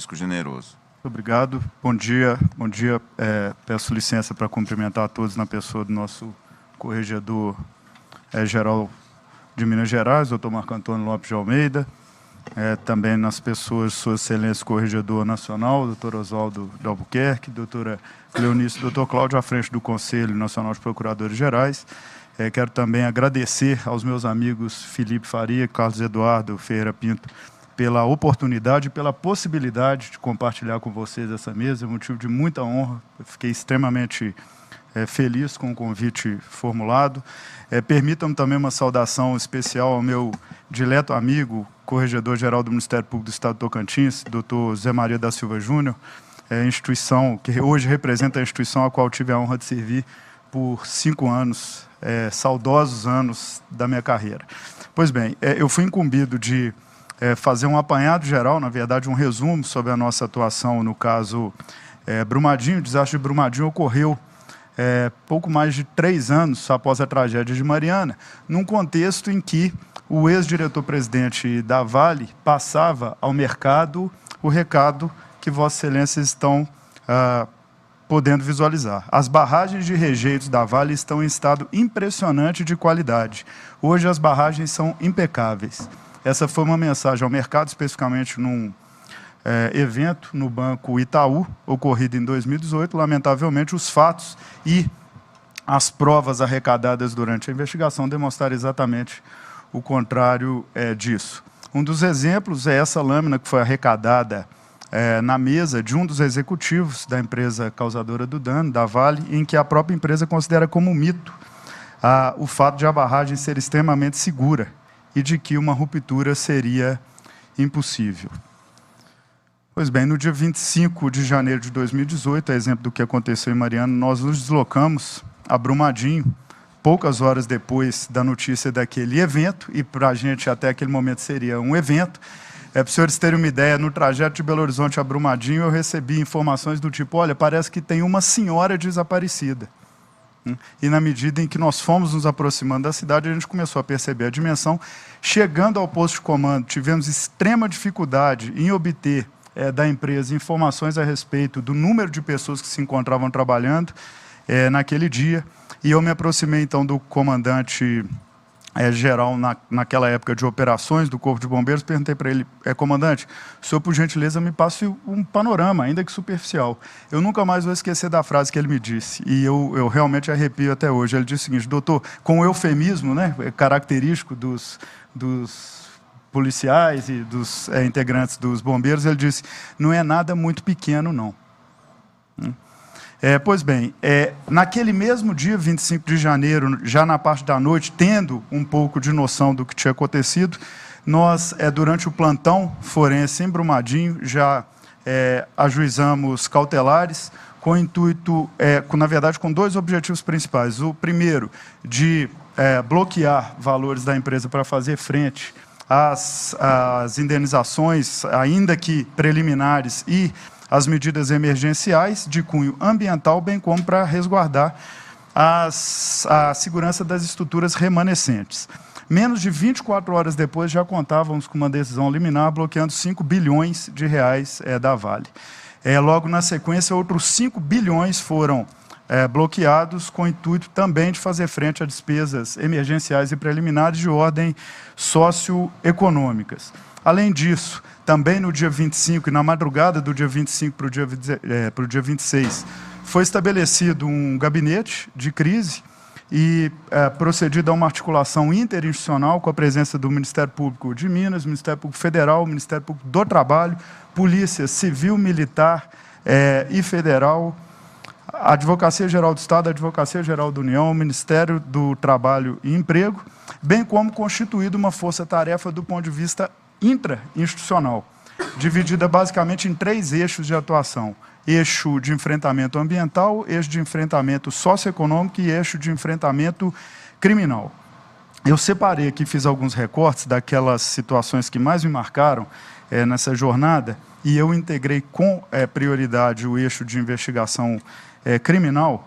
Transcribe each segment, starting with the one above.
Francisco Generoso. Obrigado. Bom dia. Bom dia. Peço licença para cumprimentar a todos na pessoa do nosso corregedor-geral de Minas Gerais, doutor Marco Antônio Lopes de Almeida, também nas pessoas, Sua Excelência Corregedor Nacional, doutor Oswaldo de Albuquerque, doutora Cleonice, doutor Cláudio, à frente do Conselho Nacional de Procuradores Gerais. Quero também agradecer aos meus amigos Felipe Faria e Carlos Eduardo Ferreira Pinto pela oportunidade e pela possibilidade de compartilhar com vocês essa mesa. É um motivo de muita honra. Eu fiquei extremamente feliz com o convite formulado. Permitam-me também uma saudação especial ao meu dileto amigo, corregedor-geral do Ministério Público do Estado de Tocantins, doutor Zé Maria da Silva Júnior, instituição que hoje representa a instituição a qual tive a honra de servir por 5 anos, saudosos anos da minha carreira. Pois bem, eu fui incumbido de fazer um apanhado geral, na verdade um resumo sobre a nossa atuação no caso Brumadinho. O desastre de Brumadinho ocorreu pouco mais de 3 anos após a tragédia de Mariana, num contexto em que o ex-diretor-presidente da Vale passava ao mercado o recado que Vossa Excelência estão podendo visualizar. As barragens de rejeitos da Vale estão em estado impressionante de qualidade. Hoje as barragens são impecáveis. Essa foi uma mensagem ao mercado, especificamente num evento no Banco Itaú, ocorrido em 2018. Lamentavelmente, os fatos e as provas arrecadadas durante a investigação demonstraram exatamente o contrário disso. Um dos exemplos é essa lâmina que foi arrecadada na mesa de um dos executivos da empresa causadora do dano, da Vale, em que a própria empresa considera como um mito o fato de a barragem ser extremamente segura e de que uma ruptura seria impossível. Pois bem, no dia 25 de janeiro de 2018, a exemplo do que aconteceu em Mariana, nós nos deslocamos a Brumadinho, poucas horas depois da notícia daquele evento, e para a gente até aquele momento seria um evento. Para os senhores terem uma ideia, no trajeto de Belo Horizonte a Brumadinho, eu recebi informações do tipo: olha, parece que tem uma senhora desaparecida. E na medida em que nós fomos nos aproximando da cidade, a gente começou a perceber a dimensão. Chegando ao posto de comando, tivemos extrema dificuldade em obter da empresa informações a respeito do número de pessoas que se encontravam trabalhando naquele dia. E eu me aproximei, então, do comandante geral naquela época de operações do Corpo de Bombeiros, perguntei para ele: comandante, o senhor, por gentileza, me passe um panorama, ainda que superficial. Eu nunca mais vou esquecer da frase que ele me disse, e eu realmente arrepio até hoje. Ele disse o seguinte: doutor, com o eufemismo, né, característico dos policiais e dos integrantes dos bombeiros, ele disse: não é nada muito pequeno, não. Pois bem, naquele mesmo dia, 25 de janeiro, já na parte da noite, tendo um pouco de noção do que tinha acontecido, nós, durante o plantão forense em Brumadinho, já ajuizamos cautelares com o intuito, na verdade, com 2 objetivos principais. O primeiro, de bloquear valores da empresa para fazer frente às indenizações, ainda que preliminares, e as medidas emergenciais de cunho ambiental, bem como para resguardar a segurança das estruturas remanescentes. Menos de 24 horas depois, já contávamos com uma decisão liminar bloqueando 5 bilhões de reais da Vale. Logo na sequência, outros 5 bilhões foram bloqueados com o intuito também de fazer frente a despesas emergenciais e preliminares de ordem socioeconômicas. Além disso, também no dia 25 e na madrugada do dia 25 para o dia 26, foi estabelecido um gabinete de crise e procedido a uma articulação interinstitucional com a presença do Ministério Público de Minas, Ministério Público Federal, Ministério Público do Trabalho, Polícia Civil, Militar e Federal, Advocacia Geral do Estado, Advocacia Geral da União, Ministério do Trabalho e Emprego, bem como constituído uma força-tarefa do ponto de vista intra-institucional, dividida basicamente em 3 eixos de atuação: eixo de enfrentamento ambiental, eixo de enfrentamento socioeconômico e eixo de enfrentamento criminal. Eu separei aqui, fiz alguns recortes daquelas situações que mais me marcaram nessa jornada, e eu integrei com prioridade o eixo de investigação criminal.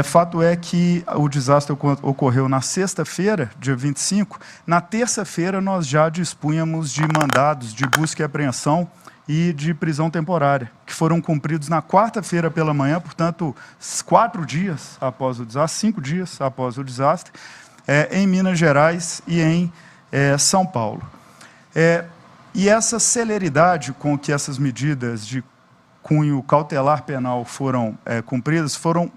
Fato é que o desastre ocorreu na sexta-feira, dia 25. Na terça-feira, nós já dispunhamos de mandados de busca e apreensão e de prisão temporária, que foram cumpridos na quarta-feira pela manhã, portanto, 4 dias após o desastre, 5 dias após o desastre, em Minas Gerais e em São Paulo. E essa celeridade com que essas medidas de cunho cautelar penal foram cumpridas foram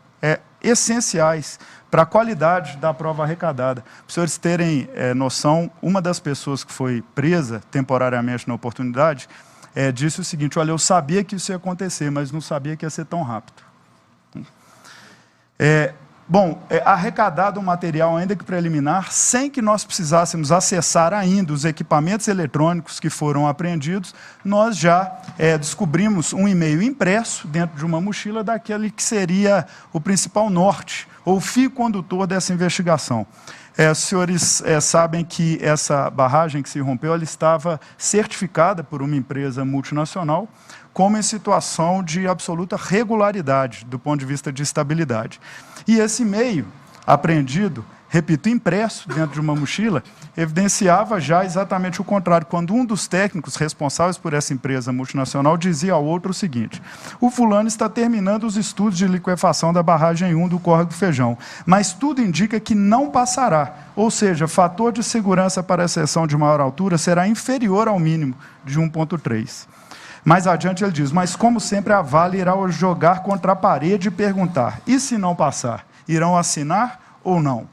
essenciais para a qualidade da prova arrecadada. Para os senhores terem noção, uma das pessoas que foi presa temporariamente na oportunidade disse o seguinte: olha, eu sabia que isso ia acontecer, mas não sabia que ia ser tão rápido. Arrecadado um material, ainda que preliminar, sem que nós precisássemos acessar ainda os equipamentos eletrônicos que foram apreendidos, nós já descobrimos um e-mail impresso dentro de uma mochila daquele que seria o principal norte, ou fio condutor dessa investigação. Os senhores sabem que essa barragem que se rompeu, ela estava certificada por uma empresa multinacional como em situação de absoluta regularidade do ponto de vista de estabilidade. E esse e-mail apreendido, repito, impresso dentro de uma mochila, evidenciava já exatamente o contrário, quando um dos técnicos responsáveis por essa empresa multinacional dizia ao outro o seguinte: o fulano está terminando os estudos de liquefação da barragem 1 do Córrego do Feijão, mas tudo indica que não passará, ou seja, fator de segurança para a seção de maior altura será inferior ao mínimo de 1,3. Mais adiante ele diz: mas como sempre a Vale irá jogar contra a parede e perguntar, e se não passar, irão assinar ou não?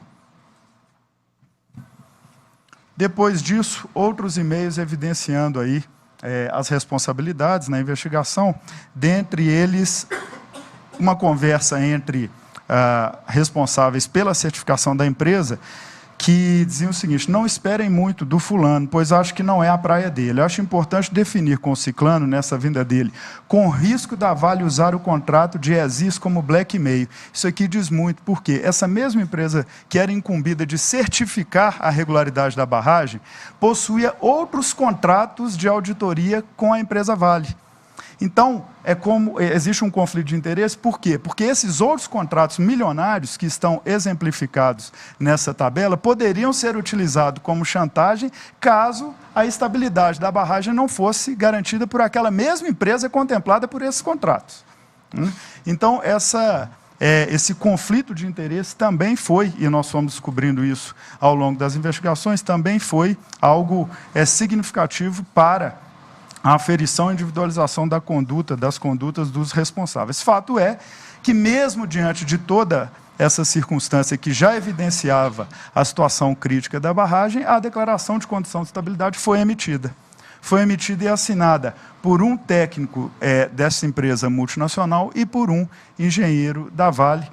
Depois disso, outros e-mails evidenciando aí as responsabilidades na investigação, dentre eles uma conversa entre responsáveis pela certificação da empresa, que diziam o seguinte: não esperem muito do fulano, pois acho que não é a praia dele. Eu acho importante definir com o ciclano, nessa vinda dele, com risco da Vale usar o contrato de ESIS como blackmail. Isso aqui diz muito, porque essa mesma empresa que era incumbida de certificar a regularidade da barragem, possuía outros contratos de auditoria com a empresa Vale. Então, existe um conflito de interesse, por quê? Porque esses outros contratos milionários que estão exemplificados nessa tabela poderiam ser utilizados como chantagem caso a estabilidade da barragem não fosse garantida por aquela mesma empresa contemplada por esses contratos. Então, esse conflito de interesse também foi, e nós fomos descobrindo isso ao longo das investigações, também foi algo significativo para a aferição e individualização das condutas dos responsáveis. Fato é que, mesmo diante de toda essa circunstância que já evidenciava a situação crítica da barragem, a declaração de condição de estabilidade foi emitida. Foi emitida e assinada por um técnico dessa empresa multinacional e por um engenheiro da Vale,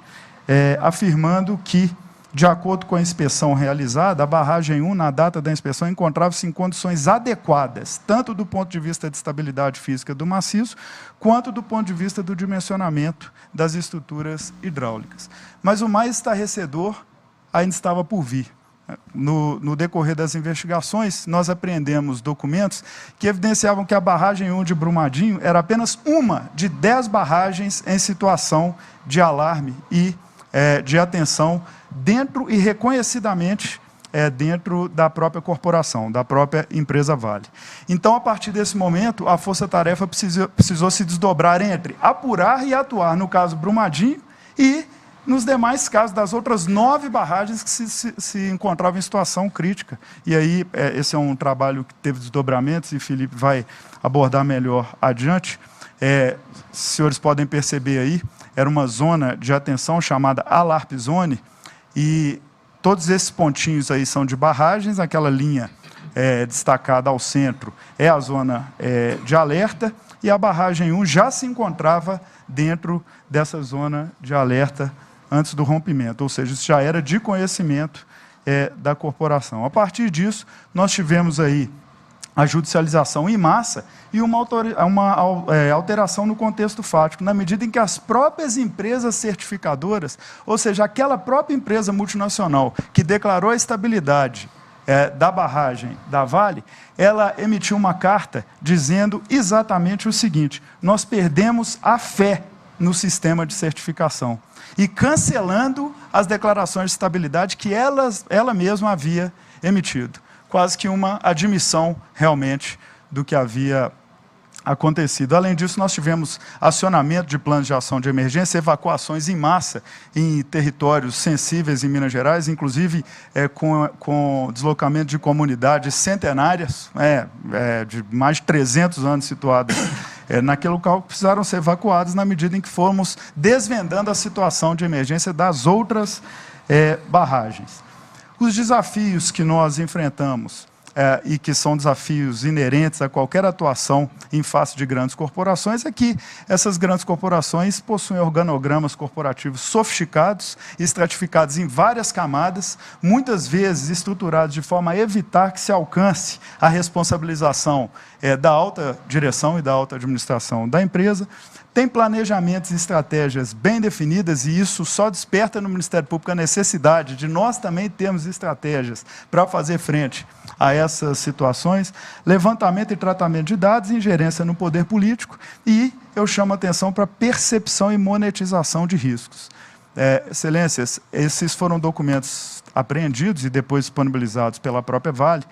afirmando que, de acordo com a inspeção realizada, a barragem 1, na data da inspeção, encontrava-se em condições adequadas, tanto do ponto de vista de estabilidade física do maciço, quanto do ponto de vista do dimensionamento das estruturas hidráulicas. Mas o mais estarrecedor ainda estava por vir. No decorrer das investigações, nós apreendemos documentos que evidenciavam que a barragem 1 de Brumadinho era apenas uma de 10 barragens em situação de alarme e de atenção dentro e reconhecidamente dentro da própria corporação, da própria empresa Vale. Então, a partir desse momento, a força-tarefa precisou se desdobrar entre apurar e atuar no caso Brumadinho e nos demais casos das outras 9 barragens que se encontravam em situação crítica. E aí, esse é um trabalho que teve desdobramentos e Felipe vai abordar melhor adiante. Os senhores podem perceber aí, era uma zona de atenção chamada Alarp Zone, e todos esses pontinhos aí são de barragens, aquela linha destacada ao centro é a zona de alerta, e a barragem 1 já se encontrava dentro dessa zona de alerta antes do rompimento, ou seja, isso já era de conhecimento da corporação. A partir disso, nós tivemos aí a judicialização em massa e uma alteração no contexto fático, na medida em que as próprias empresas certificadoras, ou seja, aquela própria empresa multinacional que declarou a estabilidade da barragem da Vale, ela emitiu uma carta dizendo exatamente o seguinte: nós perdemos a fé no sistema de certificação, e cancelando as declarações de estabilidade que ela mesma havia emitido. Quase que uma admissão, realmente, do que havia acontecido. Além disso, nós tivemos acionamento de planos de ação de emergência, evacuações em massa em territórios sensíveis em Minas Gerais, inclusive com deslocamento de comunidades centenárias, de mais de 300 anos situadas naquele local, que precisaram ser evacuadas na medida em que fomos desvendando a situação de emergência das outras barragens. Os desafios que nós enfrentamos e que são desafios inerentes a qualquer atuação em face de grandes corporações, é que essas grandes corporações possuem organogramas corporativos sofisticados, estratificados em várias camadas, muitas vezes estruturados de forma a evitar que se alcance a responsabilização da alta direção e da alta administração da empresa. Tem planejamentos e estratégias bem definidas, e isso só desperta no Ministério Público a necessidade de nós também termos estratégias para fazer frente a essas situações, levantamento e tratamento de dados, ingerência no poder político, e eu chamo a atenção para percepção e monetização de riscos. Excelências, esses foram documentos apreendidos e depois disponibilizados pela própria Vale,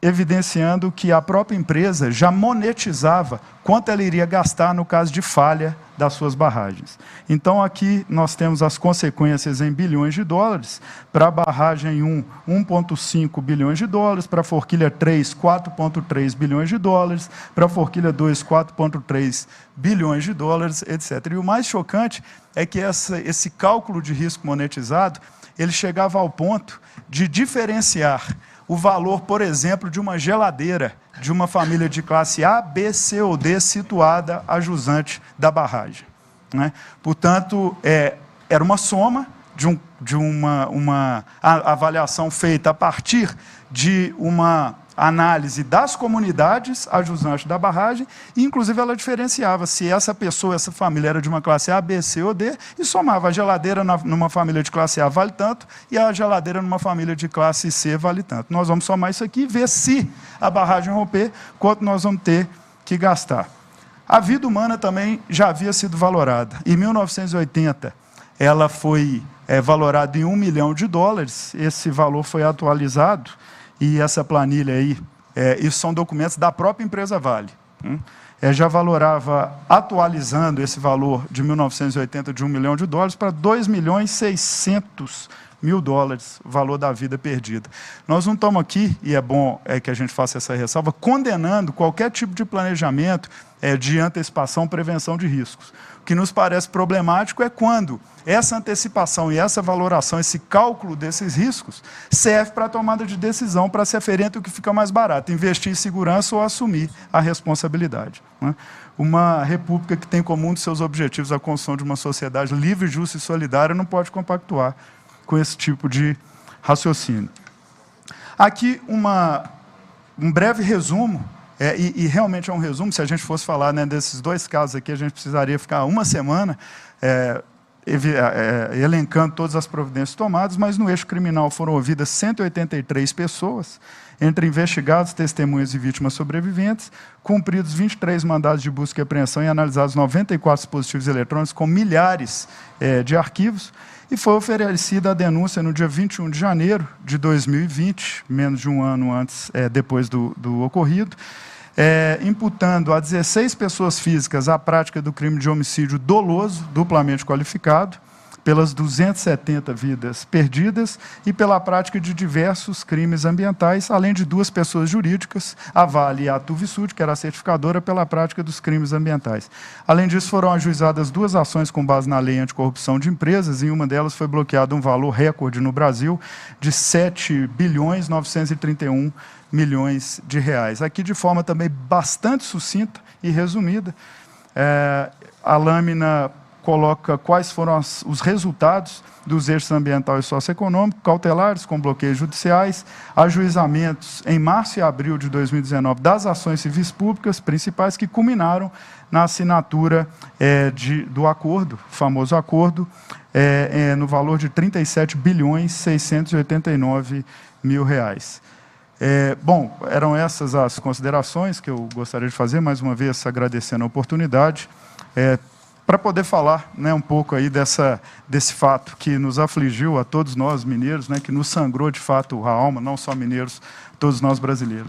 evidenciando que a própria empresa já monetizava quanto ela iria gastar no caso de falha das suas barragens. Então, aqui nós temos as consequências em bilhões de dólares, para a barragem 1, 1,5 bilhões de dólares, para a forquilha 3, 4,3 bilhões de dólares, para a forquilha 2, 4,3 bilhões de dólares, etc. E o mais chocante é que esse cálculo de risco monetizado, ele chegava ao ponto de diferenciar o valor, por exemplo, de uma geladeira de uma família de classe A, B, C ou D situada a jusante da barragem, né? Portanto, era uma soma de uma avaliação feita a partir de uma análise das comunidades ajusantes da barragem, e inclusive ela diferenciava se essa pessoa, essa família era de uma classe A, B, C ou D, e somava a geladeira numa família de classe A vale tanto, e a geladeira numa família de classe C vale tanto. Nós vamos somar isso aqui e ver se a barragem romper, quanto nós vamos ter que gastar. A vida humana também já havia sido valorada. Em 1980, ela foi valorada em $1 milhão. Esse valor foi atualizado, e essa planilha aí, isso são documentos da própria empresa Vale. Já valorava, atualizando esse valor de 1980 de $1 milhão para $2.600.000, o valor da vida perdida. Nós não estamos aqui, e é bom que a gente faça essa ressalva, condenando qualquer tipo de planejamento de antecipação, prevenção de riscos. O que nos parece problemático é quando essa antecipação e essa valoração, esse cálculo desses riscos, serve para a tomada de decisão, para se aferente o que fica mais barato, investir em segurança ou assumir a responsabilidade, né? Uma república que tem como um de seus objetivos a construção de uma sociedade livre, justa e solidária não pode compactuar com esse tipo de raciocínio. Aqui um breve resumo, e realmente é um resumo. Se a gente fosse falar, né, desses dois casos aqui, a gente precisaria ficar uma semana elencando todas as providências tomadas, mas no eixo criminal foram ouvidas 183 pessoas, entre investigados, testemunhas e vítimas sobreviventes, cumpridos 23 mandados de busca e apreensão e analisados 94 dispositivos eletrônicos com milhares de arquivos, e foi oferecida a denúncia no dia 21 de janeiro de 2020, menos de um ano depois do ocorrido, imputando a 16 pessoas físicas a prática do crime de homicídio doloso, duplamente qualificado, pelas 270 vidas perdidas e pela prática de diversos crimes ambientais, além de 2 pessoas jurídicas, a Vale e a Tuvisud, que era a certificadora, pela prática dos crimes ambientais. Além disso, foram ajuizadas 2 ações com base na lei anticorrupção de empresas, e em uma delas foi bloqueado um valor recorde no Brasil de R$7.931 milhões. Aqui, de forma também bastante sucinta e resumida, a lâmina coloca quais foram os resultados dos eixos ambiental e socioeconômico, cautelares com bloqueios judiciais, ajuizamentos em março e abril de 2019 das ações civis públicas principais, que culminaram na assinatura do acordo, famoso acordo, no valor de R$37.689.000. Bom, eram essas as considerações que eu gostaria de fazer, mais uma vez agradecendo a oportunidade, para poder falar, né, um pouco aí desse fato que nos afligiu a todos nós mineiros, né, que nos sangrou de fato a alma, não só mineiros, todos nós brasileiros.